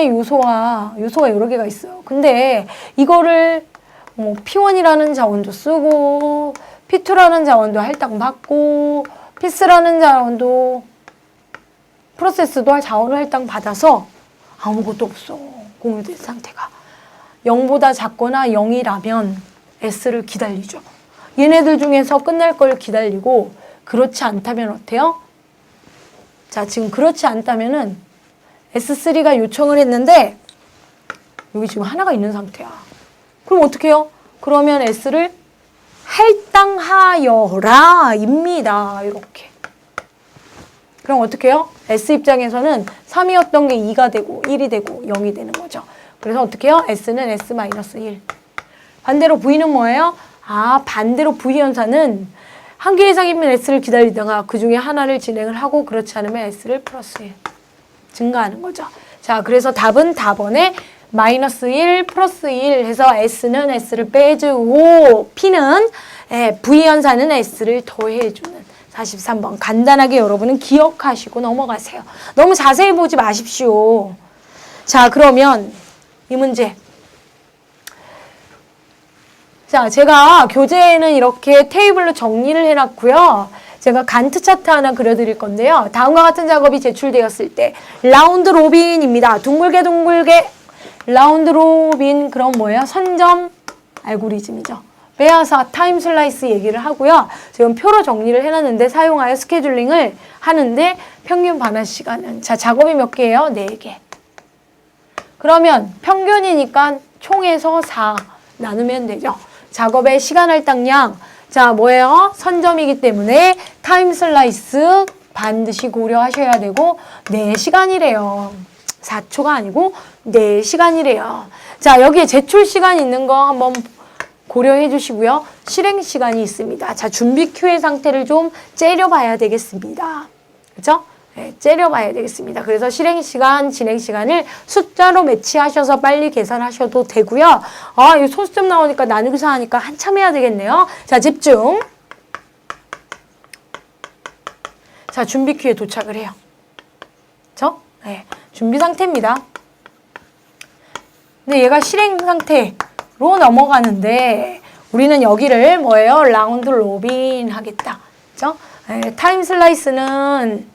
요소가 여러 개가 있어요. 근데 이거를 뭐 P1이라는 자원도 쓰고, P2라는 자원도 할당받고, P3라는 자원도, 프로세스도 자원을 할당받아서 아무것도 없어. 공유된 상태가. 0보다 작거나 0이라면 S를 기다리죠. 얘네들 중에서 끝날 걸 기다리고 그렇지 않다면 어때요? 자, 지금 그렇지 않다면은 S3가 요청을 했는데 여기 지금 하나가 있는 상태야. 그럼 어떻게 해요? 그러면 S를 할당하여라 입니다. 이렇게. 그럼 어떻게 해요? S 입장에서는 3이었던 게 2가 되고 1이 되고 0이 되는 거죠. 그래서 어떻게 해요? S는 S-1. 반대로 V는 뭐예요? 반대로 V 현상은 한 개 이상이면 S를 기다리다가 그 중에 하나를 진행을 하고 그렇지 않으면 S를 플러스 1 증가하는 거죠. 자, 그래서 답은 답원에 -1 플러스 1 해서 S는 S를 빼주고 P는 V 현상은 S를 더해주는 43번. 간단하게 여러분은 기억하시고 넘어가세요. 너무 자세히 보지 마십시오. 자, 그러면 이 문제. 자, 제가 교재에는 이렇게 테이블로 정리를 해놨고요. 제가 간트 차트 하나 그려드릴 건데요. 다음과 같은 작업이 제출되었을 때 라운드 로빈입니다. 둥글게 라운드 로빈. 그럼 뭐예요? 선점 알고리즘이죠. 빼앗아 타임 슬라이스 얘기를 하고요. 지금 표로 정리를 해놨는데 사용하여 스케줄링을 하는데 평균 반환 시간은 자, 작업이 몇 개예요? 4개. 그러면 평균이니까 총에서 4 나누면 되죠. 작업의 시간 할당량. 자, 뭐예요? 선점이기 때문에 타임 슬라이스 반드시 고려하셔야 되고 4시간이래요. 4초가 아니고 4시간이래요. 자, 여기에 제출 시간 있는 거 한번 고려해 주시고요. 실행 시간이 있습니다. 자, 준비 큐의 상태를 좀 째려봐야 되겠습니다. 그렇죠? 네, 째려봐야 되겠습니다. 그래서 실행 시간, 진행 시간을 숫자로 매치하셔서 빨리 계산하셔도 되고요. 아, 이 소수점 나오니까 나누기서 하니까 한참 해야 되겠네요. 자, 집중. 자, 준비 큐에 도착을 해요. 그렇죠? 네, 준비 상태입니다. 근데 얘가 실행 상태로 넘어가는데 우리는 여기를 뭐예요? 라운드 로빈 하겠다. 그렇죠? 네, 타임 슬라이스는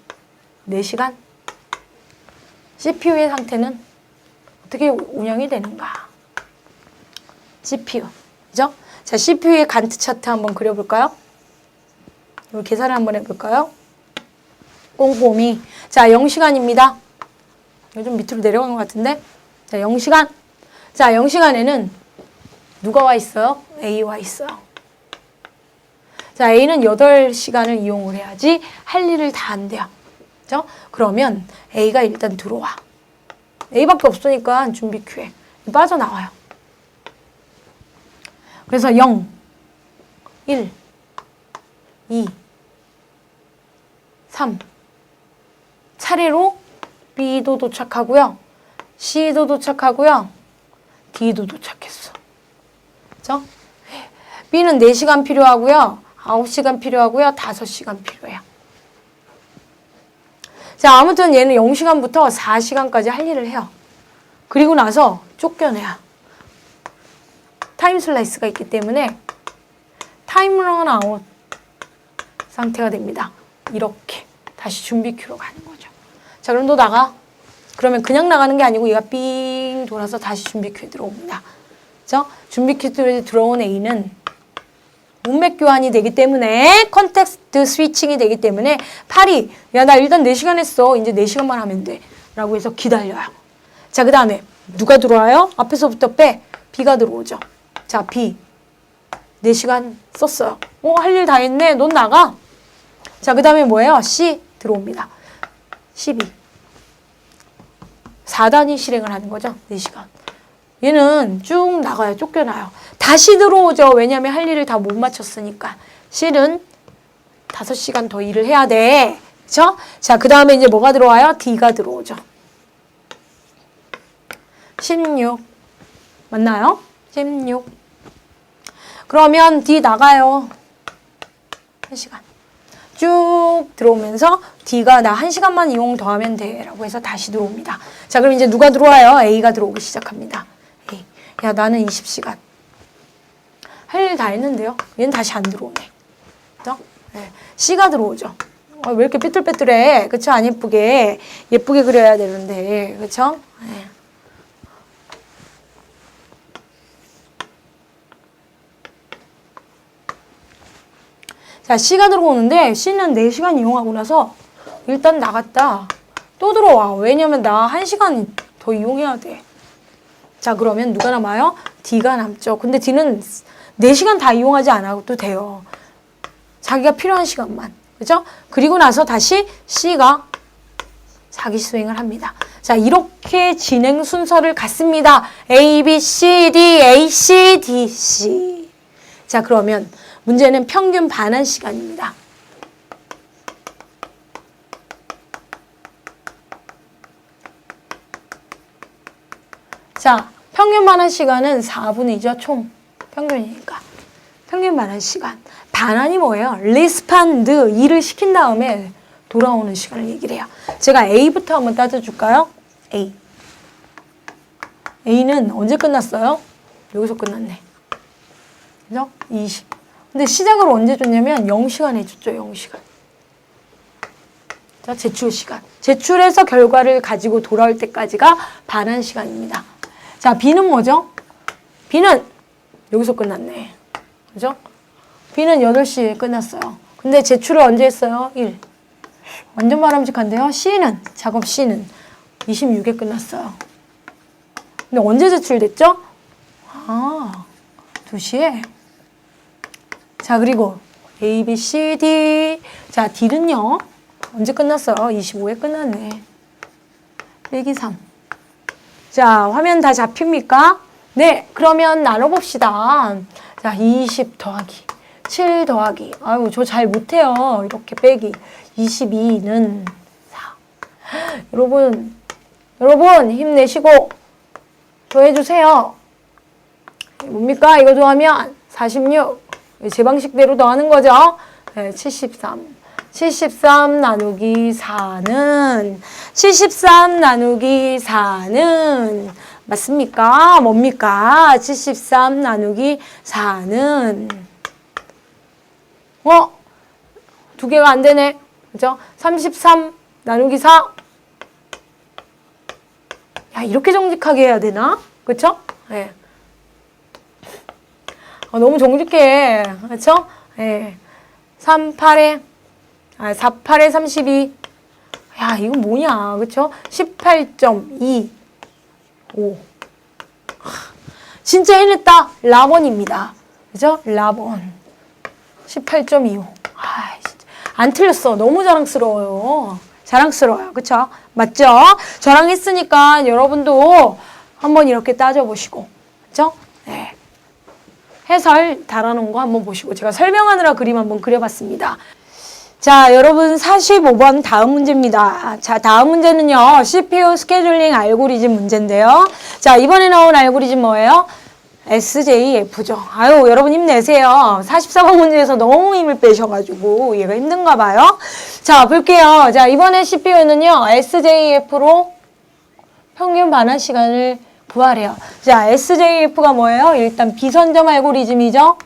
4시간? CPU의 상태는 어떻게 운영이 되는가? CPU. 그죠? 자, CPU의 간트 차트 한번 그려볼까요? 여기 계산을 한번 해볼까요? 꼼꼼히. 자, 0시간입니다. 좀 밑으로 내려간 것 같은데? 자, 0시간. 자, 0시간에는 누가 와 있어요? A 와 있어요. 자, A는 8시간을 이용을 해야지 할 일을 다 한대요. 그죠? 그러면 A가 일단 들어와. A밖에 없으니까 준비 큐에 빠져나와요. 그래서 0, 1, 2, 3 차례로 B도 도착하고요. C도 도착하고요. D도 도착했어. 그죠? B는 4시간 필요하고요. 9시간 필요하고요. 5시간 필요해요. 자, 아무튼 얘는 0시간부터 4시간까지 할 일을 해요. 그리고 나서 쫓겨내요. 타임 슬라이스가 있기 때문에 타임 런 아웃 상태가 됩니다. 이렇게 다시 준비 큐로 가는 거죠. 자, 그럼 너 나가. 그러면 그냥 나가는 게 아니고 얘가 삥 돌아서 다시 준비 큐에 들어옵니다. 그죠? 준비 큐에 들어온 A는 문맥 교환이 되기 때문에 컨텍스트 스위칭이 되기 때문에 8이 야, 나 일단 4시간 했어. 이제 4시간만 하면 돼. 라고 해서 기다려요. 자, 그 다음에 누가 들어와요? 앞에서부터 빼. B가 들어오죠. 자, B 4시간 썼어요. 할 일 다 했네. 넌 나가. 자, 그 다음에 뭐예요? C 들어옵니다. 12 4단위 실행을 하는 거죠. 4시간. 얘는 쭉 나가요. 쫓겨나요. 다시 들어오죠. 왜냐하면 할 일을 다 못 마쳤으니까. C는 5시간 더 일을 해야 돼. 그쵸? 자, 그 다음에 이제 뭐가 들어와요? D가 들어오죠. 16. 맞나요? 16. 그러면 D 나가요. 1시간. 쭉 들어오면서 D가 나 1시간만 이용 더 하면 돼. 라고 해서 다시 들어옵니다. 자, 그럼 이제 누가 들어와요? A가 들어오기 시작합니다. A. 야, 나는 20시간. 할 일 다 했는데요. 얘는 다시 안 들어오네. 그죠? 네. C가 들어오죠. 왜 이렇게 삐뚤빼뚤해? 그쵸? 안 예쁘게. 예쁘게 그려야 되는데. 그쵸? 네. 자, C가 들어오는데 C는 4시간 이용하고 나서 일단 나갔다. 또 들어와. 왜냐면 나 1시간 더 이용해야 돼. 자, 그러면 누가 남아요? D가 남죠. 근데 D는 4시간 다 이용하지 않아도 돼요. 자기가 필요한 시간만. 그죠? 그리고 나서 다시 C가 자기 수행을 합니다. 자, 이렇게 진행 순서를 갖습니다. A, B, C, D, A, C, D, C. 자, 그러면 문제는 평균 반환 시간입니다. 자, 평균 반환 시간은 4분이죠. 총 평균이니까. 평균 반환 시간. 반환이 뭐예요? 리스판드, 일을 시킨 다음에 돌아오는 시간을 얘기를 해요. 제가 A부터 한번 따져줄까요? A. A는 언제 끝났어요? 여기서 끝났네. 그죠? 20. 근데 시작을 언제 줬냐면 0시간 해줬죠. 0시간. 자, 제출 시간. 제출해서 결과를 가지고 돌아올 때까지가 반환 시간입니다. 자, B는 뭐죠? B는 여기서 끝났네. 그죠? B는 8시에 끝났어요. 근데 제출을 언제 했어요? 1. 완전 바람직한데요. C는, 작업 C는 26에 끝났어요. 근데 언제 제출됐죠? 2시에. 자, 그리고 A, B, C, D. 자, D는요. 언제 끝났어요? 25에 끝났네. 빼기 3. 자, 화면 다 잡힙니까? 네, 그러면 나눠봅시다. 자, 20 더하기 7 더하기. 아유, 저 잘 못해요. 이렇게 빼기. 22는 4. 여러분 힘내시고 더해주세요. 뭡니까? 이거 더하면 46. 제 방식대로 더하는 거죠. 네, 73. 73 나누기 4는 73 나누기 4는 맞습니까? 뭡니까? 73 나누기 4는 두 개가 안 되네. 그죠? 33 나누기 4. 야, 이렇게 정직하게 해야 되나? 그쵸? 네. 너무 정직해. 그쵸? 네. 4, 8에 32. 야, 이거 뭐냐. 그쵸? 18.25. 진짜 해냈다. 라번입니다. 그죠? 라번. 18.25. 진짜. 안 틀렸어. 너무 자랑스러워요. 자랑스러워요. 그쵸? 맞죠? 저랑 했으니까 여러분도 한번 이렇게 따져보시고. 그쵸? 네. 해설 달아놓은 거 한번 보시고. 제가 설명하느라 그림 한번 그려봤습니다. 자, 여러분 45번 다음 문제입니다. 자, 다음 문제는요. CPU 스케줄링 알고리즘 문제인데요. 자, 이번에 나온 알고리즘 뭐예요? SJF죠. 아유, 여러분 힘내세요. 44번 문제에서 너무 힘을 빼셔가지고 얘가 힘든가 봐요. 자, 볼게요. 자, 이번에 CPU는요. SJF로 평균 반환 시간을 구하래요. 자, SJF가 뭐예요? 일단 비선점 알고리즘이죠.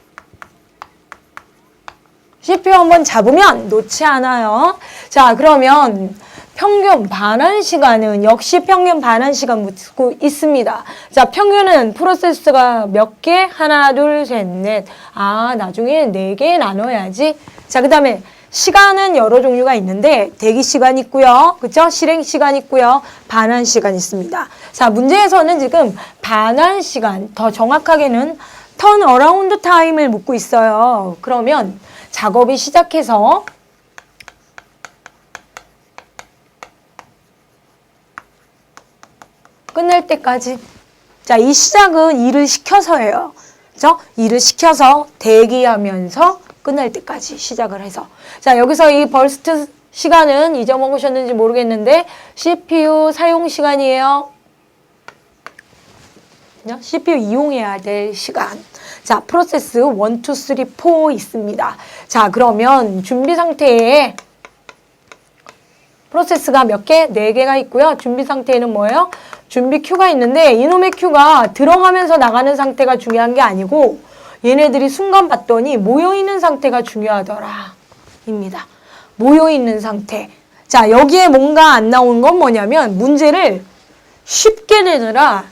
CPU 한번 잡으면 놓지 않아요. 자, 그러면 평균 반환 시간은 역시 평균 반환 시간 묻고 있습니다. 자, 평균은 프로세스가 몇 개? 하나, 둘, 셋, 넷. 나중에 4개 나눠야지. 자, 그 다음에 시간은 여러 종류가 있는데 대기 시간 있고요. 그쵸? 실행 시간 있고요. 반환 시간 있습니다. 자, 문제에서는 지금 반환 시간, 더 정확하게는 턴 어라운드 타임을 묻고 있어요. 그러면 작업이 시작해서 끝날 때까지. 자, 이 시작은 일을 시켜서예요. 그죠? 일을 시켜서 대기하면서 끝날 때까지 시작을 해서. 자, 여기서 이 벌스트 시간은 잊어먹으셨는지 모르겠는데 CPU 사용 시간이에요. CPU 이용해야 될 시간. 자, 프로세스 1, 2, 3, 4 있습니다. 자, 그러면 준비 상태에 프로세스가 몇 개? 4개가 있고요. 준비 상태에는 뭐예요? 준비 큐가 있는데 이놈의 큐가 들어가면서 나가는 상태가 중요한 게 아니고 얘네들이 순간 봤더니 모여있는 상태가 중요하더라. 입니다. 모여있는 상태. 자, 여기에 뭔가 안 나온 건 뭐냐면 문제를 쉽게 내느라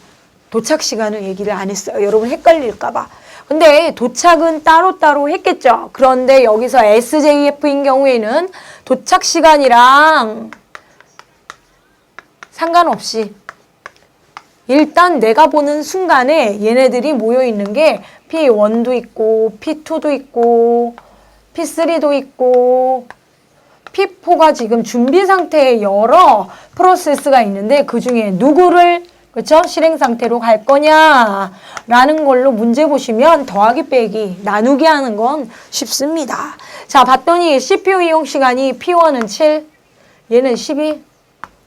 도착 시간을 얘기를 안 했어요. 여러분 헷갈릴까 봐. 근데 도착은 따로따로 했겠죠. 그런데 여기서 SJF인 경우에는 도착 시간이랑 상관없이 일단 내가 보는 순간에 얘네들이 모여있는 게 P1도 있고 P2도 있고 P3도 있고 P4가 지금 준비 상태에 여러 프로세스가 있는데 그중에 누구를 그렇죠? 실행 상태로 갈 거냐라는 걸로 문제 보시면 더하기 빼기 나누기 하는 건 쉽습니다. 자, 봤더니 CPU 이용 시간이 P1은 7, 얘는 12,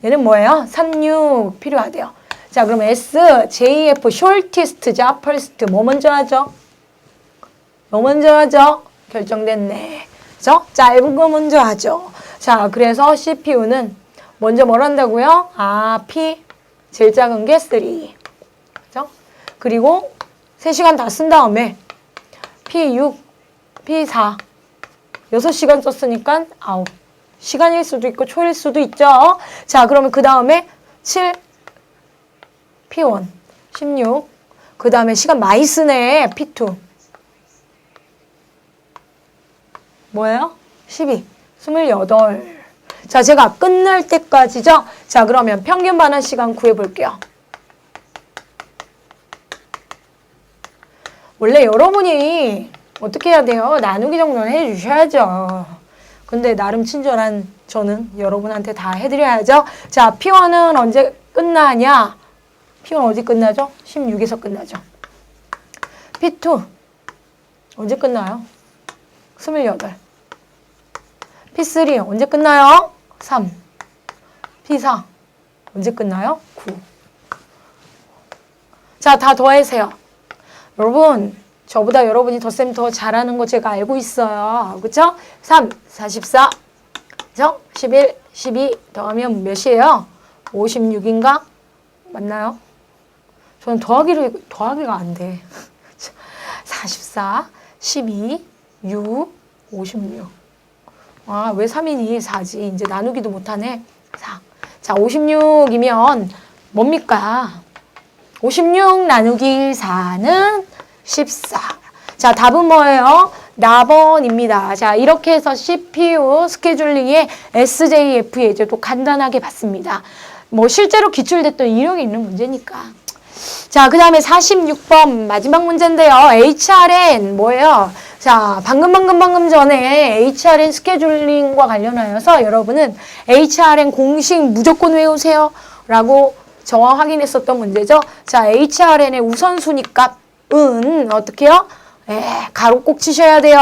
얘는 뭐예요? 36 필요하대요. 자, 그럼 SJF shortest job first 뭐 먼저 하죠? 뭐 먼저 하죠? 결정됐네. 그죠? 짧은 거 먼저 하죠. 자, 그래서 CPU는 먼저 뭘 한다고요? 아, P 제일 작은 게 3. 그죠? 그리고 3시간 다 쓴 다음에 P6, P4 6시간 썼으니까 9. 시간일 수도 있고 초일 수도 있죠. 자, 그러면 그 다음에 7, P1, 16. 그 다음에 시간 많이 쓰네. P2. 뭐예요? 12, 28. 자, 제가 끝날 때까지죠. 자, 그러면 평균 반환 시간 구해볼게요. 원래 여러분이 어떻게 해야 돼요? 나누기 정도는 해주셔야죠. 근데 나름 친절한 저는 여러분한테 다 해드려야죠. 자, P1은 언제 끝나냐? P1 어디 끝나죠? 16에서 끝나죠. P2 언제 끝나요? 28. P3 언제 끝나요? 3. P4 언제 끝나요? 9. 자, 다 더하세요. 여러분, 저보다 여러분이 덧셈 더 잘하는 거 제가 알고 있어요. 그쵸? 3, 44. 그죠? 11, 12 더하면 몇이에요? 56인가? 맞나요? 저는 더하기가 안 돼. 44, 12, 6, 56. 아, 왜 3이니? 4지. 이제 나누기도 못하네. 4. 자, 56이면 뭡니까? 56 나누기 4는 14. 자, 답은 뭐예요? 나번입니다. 자, 이렇게 해서 CPU 스케줄링의 SJF 예제도 간단하게 봤습니다. 뭐 실제로 기출됐던 이력이 있는 문제니까. 자, 그 다음에 46번 마지막 문제인데요. HRN 뭐예요? 자, 방금 전에 HRN 스케줄링과 관련하여서 여러분은 HRN 공식 무조건 외우세요 라고 저와 확인했었던 문제죠. 자, HRN의 우선순위 값은 어떻게 해요? 가로 꼭 치셔야 돼요.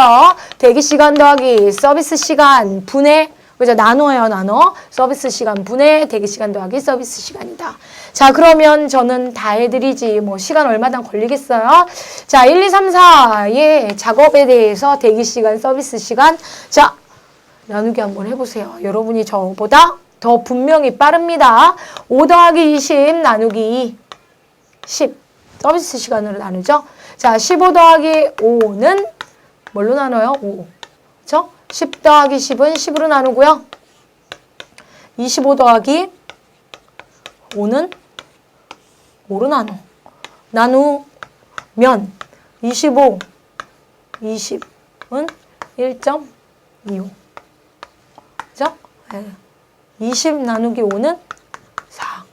대기시간 더하기 서비스시간 분의, 그죠? 나눠요, 나눠. 서비스시간 분의 대기시간 더하기 서비스시간이다. 자, 그러면 저는 다 해드리지. 뭐, 시간 얼마나 걸리겠어요? 자, 1, 2, 3, 4의 작업에 대해서 대기시간, 서비스시간. 자, 나누기 한번 해보세요. 여러분이 저보다 더 분명히 빠릅니다. 5 더하기 20 나누기 10. 서비스 시간으로 나누죠. 자, 15 더하기 5는 뭘로 나눠요? 5. 그쵸? 10 더하기 10은 10으로 나누고요. 25 더하기 5는 5로 나누면 25, 20은 1.25. 그죠? 20 나누기 5는 4.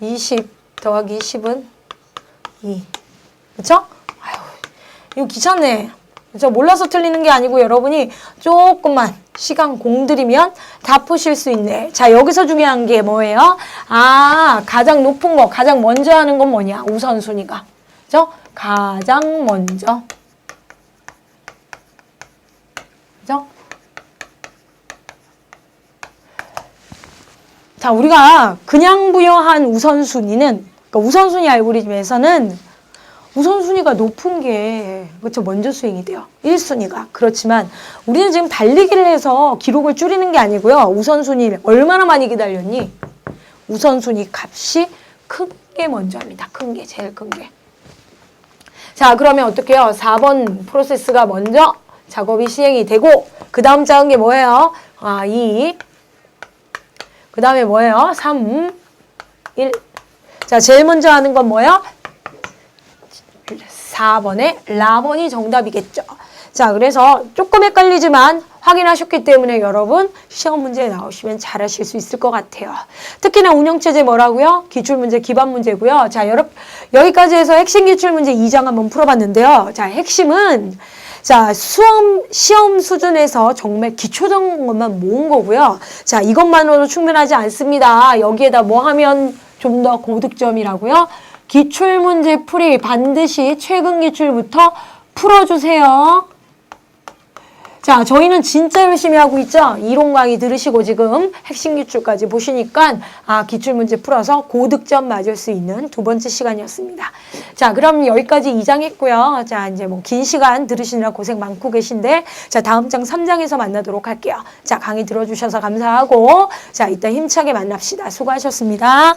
20 더하기 10은 2. 그쵸? 아유, 이거 귀찮네. 저 몰라서 틀리는 게 아니고 여러분이 조금만 시간 공들이면 다 푸실 수 있네. 자, 여기서 중요한 게 뭐예요? 아, 가장 높은 거, 가장 먼저 하는 건 뭐냐? 우선순위가. 그죠? 가장 먼저. 그죠? 자, 우리가 그냥 부여한 우선순위는, 그러니까 우선순위 알고리즘에서는 우선순위가 높은 게, 그렇죠, 먼저 수행이 돼요. 1순위가. 그렇지만 우리는 지금 달리기를 해서 기록을 줄이는 게 아니고요. 우선순위를 얼마나 많이 기다렸니? 우선순위 값이 큰 게 먼저 합니다. 큰 게, 제일 큰 게. 자, 그러면 어떻게 해요? 4번 프로세스가 먼저 작업이 시행이 되고, 그 다음 작은 게 뭐예요? 2. 그 다음에 뭐예요? 3, 1. 자, 제일 먼저 하는 건 뭐예요? 4번의 라번이 정답이겠죠. 자, 그래서 조금 헷갈리지만 확인하셨기 때문에 여러분 시험 문제에 나오시면 잘하실 수 있을 것 같아요. 특히나 운영체제 뭐라고요? 기출문제, 기반문제고요. 자, 여기까지 해서 핵심 기출문제 2장 한번 풀어봤는데요. 자, 핵심은 자, 시험 수준에서 정말 기초적인 것만 모은 거고요. 자, 이것만으로도 충분하지 않습니다. 여기에다 뭐 하면 좀 더 고득점이라고요? 기출문제 풀이 반드시 최근 기출부터 풀어주세요. 자, 저희는 진짜 열심히 하고 있죠? 이론 강의 들으시고 지금 핵심 기출까지 보시니까 기출문제 풀어서 고득점 맞을 수 있는 두 번째 시간이었습니다. 자, 그럼 여기까지 2장 했고요. 자, 이제 뭐 긴 시간 들으시느라 고생 많고 계신데 자, 다음 장 3장에서 만나도록 할게요. 자, 강의 들어주셔서 감사하고 자, 이따 힘차게 만납시다. 수고하셨습니다.